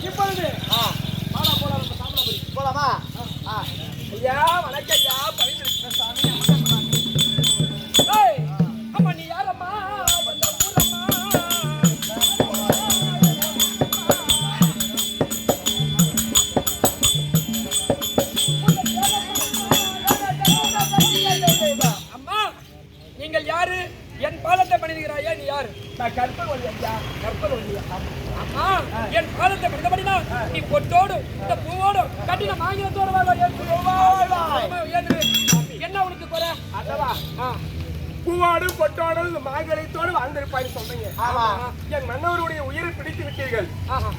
இப்பொழுது போலாமா? ஐயா வணக்கம் ஐயா. பணிந்திருக்கிற சாமி அம்மா நீ யாரம்மா? அம்மா நீங்கள் யாரு? என் பாதத்தை பணிகிறாயா? நீ யாரு? நான் கற்பகவல்லி ஐயா. கற்பகவல்லியா? அம்மா என் பாதத்தை பணிந்தபடினா நீ பொட்டோடு இந்த பூவோடு கட்டின மாங்கிலத்தோடு என்ன உனக்கு குறை? அதவா பூவாடு பொட்டோடு மாங்கலத்தோடு வாழ்ந்திருப்பாய் சொல்றீங்க. என் மன்னவருடைய உயிரை பிடித்து விட்டீர்கள்.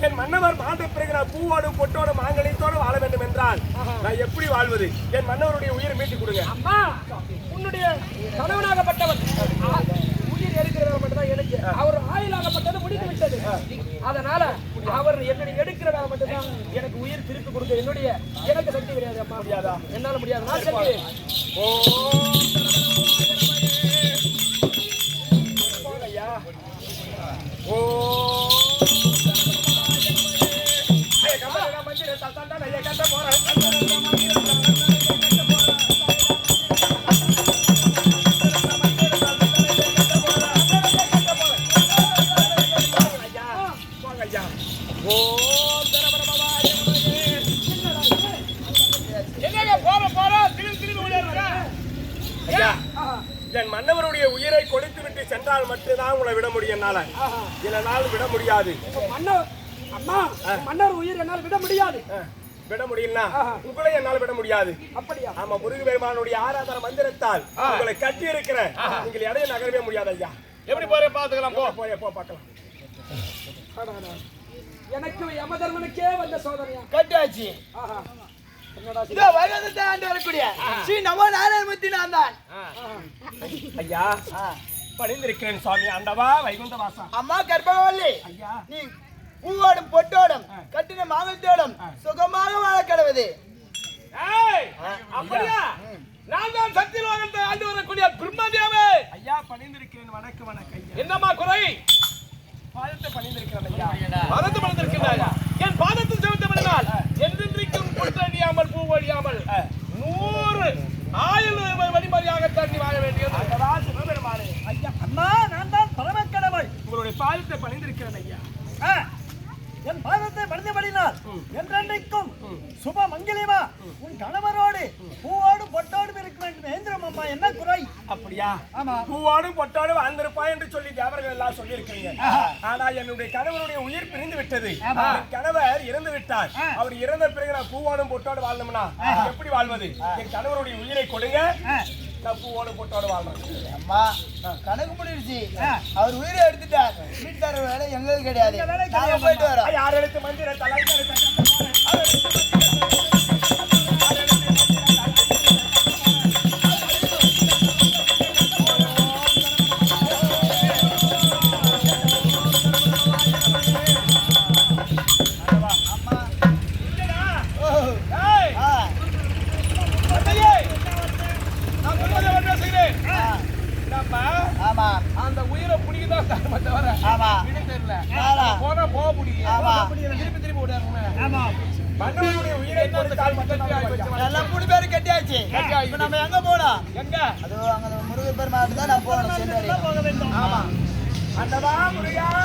என் மன்னவர் மாண்ட பிறகு நான் பூவாடு பொட்டோடு மாங்கலத்தோடு வாழ வேண்டும் என்றால் நான் எப்படி வாழ்வது? என் மன்னவருடைய உயிரை மீட்டு கொடுங்க. அம்மா உன்னுடைய கணவனாகப்பட்டவர் உயிர் எடுக்கிறவர் மட்டும்தான் எனக்கு. அவர் ஆயுளாகப்பட்டது முடித்து விட்டது. அதனால அவர் என்னுடைய எடுக்கிறதாக மட்டும்தான் எனக்கு உயிர் திருப்பி கொடுக்க என்னுடைய எனக்கு சக்தி கிடையாது. அம்மா முடியாதா? என்னால முடியாது. நான் சக்தி என் மன்னவருடைய உயிரை கொடுத்து விட்டு சென்றால் மட்டும்தான் உங்களை விட முடியும். என்னால இல்லைனால் விட முடியாது. அம்மா மன்னர் உயிர் என்னால் விட முடியாது. விட முடியலனா உங்களை என்னால் விட முடியாது. அப்படியா? ஆமா, முருகபெருமானுடைய ஆராதன மந்திரத்தால் உங்களை கட்டி இருக்கிறேன். நீங்கள் இடையே நகரவே முடியாது ஐயா. எப்படி போறே பாத்துக்கலாம். போ பார்க்கலாம். எனக்கு யமதர்மனுக்கே வந்த சோதனையா கட்டாச்சு. இதோ வருடத்தை ஆண்டு வரக்கூடிய ஸ்ரீ நமோ நாராயணமூர்த்தி நான் தான். ஐயா பணிந்திருக்கிறேன் சுவாமி. ஆண்டவா வைகுண்ட வாசா. அம்மா கற்பகவல்லி ஐயா நீ பூவோடும் பொட்டோடும் கட்டின மாங்கல்யோடும் சுகமாக வாழ கடவுது. அப்படியா? நான் தான் சத்தியலோகத்தை ஆண்டு வரக்கூடிய பிரம்மதேவே. ஐயா பணிந்திருக்கிறேன். வணக்கம் வணக்கம் ஐயா. என்னம்மா குறை? பாதத்தை பணிந்திருக்கிறேன் ஐயா. பாதத்தை பணிந்திருக்கிறாயா? என் பாதத்தை செலுத்த பண்ணினால் என்றென்றைக்கும் பொட்டடியாமல் பூவடியாமல் 100 ஆயுள் வழிமறியாக தண்ணி வாழ வேண்டியது. ஆண்டவா சிவபெருமானே. ஐயா அம்மா நான் தான் பரமக்கடவுள். உங்களுடைய பாதத்தை பணிந்திருக்கிறேன் ஐயா. என் பாதத்தை பணிந்தபடினால் என்றென்றைக்கும் சுப மங்கிலிமா உன் கணவரோடு பூவோடு பொட்டோடு இருக்க வேண்டும். ஏந்திரம் அம்மா என்ன குறை? அப்படியா? ஆமா. பூவோடும் பொட்டோடும் வாழ்ந்திருப்பா என்று சொல்லி தேவர்கள் எல்லாம் சொல்லி இருக்கிறீங்க. ஆனா என்னுடைய கணவருடைய உயிர் பிரிந்து விட்டது. என் கணவர் இறந்து விட்டார். அவர் இறந்த பிறகு நான் பூவோடும் பொட்டோடு வாழ்ந்தோம்னா எப்படி வாழ்வது? என் கணவருடைய உயிரை கொடுங்க. நான் பூவோடு பொட்டோடு வாழ்றேன். அம்மா கணக்கு முடிடுச்சு. அவர் உயிரை எடுத்துட்டார். வீட்டுக்கார வேலை எங்களுக்கு கிடையாது. நாங்க போயிட்டு வரோம். யார் எடுத்து மந்திர தலைவர் அந்த உயிரை பிடிக்கதான் தெரியல. போனா போக முடியும். திருப்பி விடாருங்க. மன்னவனுடைய உயிரை கொடுத்தால் எல்லாம் 3 பேரும் கட்டியாச்சு. இப்ப நம்ம எங்க போலாம்? எங்க? அது அங்க முருகப்பெருமானுக்கு தான் நான் போகணும். போக வேண்டும். ஆமா. அண்டவா முருகா.